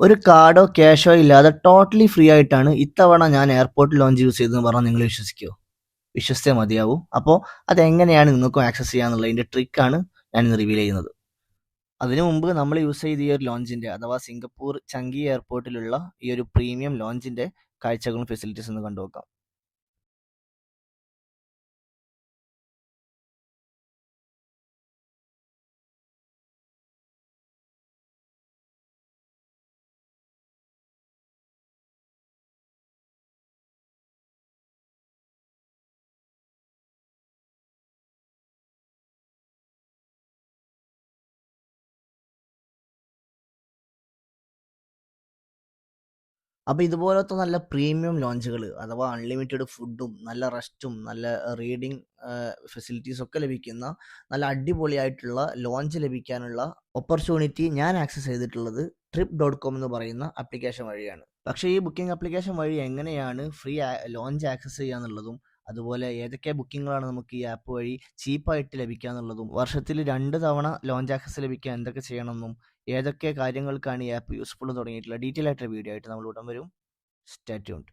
ഒരു കാർഡോ ക്യാഷോ ഇല്ലാതെ ടോട്ടലി ഫ്രീ ആയിട്ടാണ് ഇത്തവണ ഞാൻ എയർപോർട്ട് ലോഞ്ച് യൂസ് ചെയ്തതെന്ന് പറഞ്ഞാൽ നിങ്ങൾ വിശ്വസിക്കുമോ? വിശ്വസിച്ചേ മതിയാവൂ. അപ്പോൾ അതെങ്ങനെയാണ് നിങ്ങൾക്കും ആക്സസ് ചെയ്യാന്നുള്ളതിൻ്റെ ട്രിക്കാണ് ഞാനിന്ന് റിവീൽ ചെയ്യുന്നത്. അതിനു മുമ്പ് നമ്മൾ യൂസ് ചെയ്ത ഈ ഒരു ലോഞ്ചിൻ്റെ അഥവാ സിംഗപ്പൂർ ചങ്കി എയർപോർട്ടിലുള്ള ഈ ഒരു പ്രീമിയം ലോഞ്ചിൻ്റെ കാഴ്ചകളും ഫെസിലിറ്റീസ് ഒന്ന് കണ്ടുനോക്കാം. അപ്പോൾ ഇതുപോലത്തെ നല്ല പ്രീമിയം ലോഞ്ചുകൾ അഥവാ അൺലിമിറ്റഡ് ഫുഡും നല്ല റെസ്റ്റും നല്ല റീഡിങ് ഫെസിലിറ്റീസ് ഒക്കെ ലഭിക്കുന്ന നല്ല അടിപൊളിയായിട്ടുള്ള ലോഞ്ച് ലഭിക്കാനുള്ള ഓപ്പർച്യൂണിറ്റി ഞാൻ ആക്സസ് ചെയ്തിട്ടുള്ളത് trip.com എന്ന് പറയുന്ന ആപ്ലിക്കേഷൻ വഴിയാണ്. പക്ഷേ ഈ ബുക്കിംഗ് ആപ്ലിക്കേഷൻ വഴി എങ്ങനെയാണ് ഫ്രീ ലോഞ്ച് ആക്സസ് ചെയ്യുക എന്നുള്ളതും അതുപോലെ ഏതൊക്കെ ബുക്കിങ്ങുകളാണ് നമുക്ക് ഈ ആപ്പ് വഴി ചീപ്പായിട്ട് ലഭിക്കുക എന്നുള്ളതും വർഷത്തിൽ 2 തവണ ലോഞ്ച് ആക്സസ് ലഭിക്കാൻ എന്തൊക്കെ ചെയ്യണമെന്നും ഏതൊക്കെ കാര്യങ്ങൾക്കാണ് ഈ ആപ്പ് യൂസ്ഫുൾ തുടങ്ങിയിട്ടുള്ള ഡീറ്റെയിൽ ആയിട്ടുള്ള വീഡിയോ ആയിട്ട് നമ്മൾ ഉടൻ വരും. Stay tuned.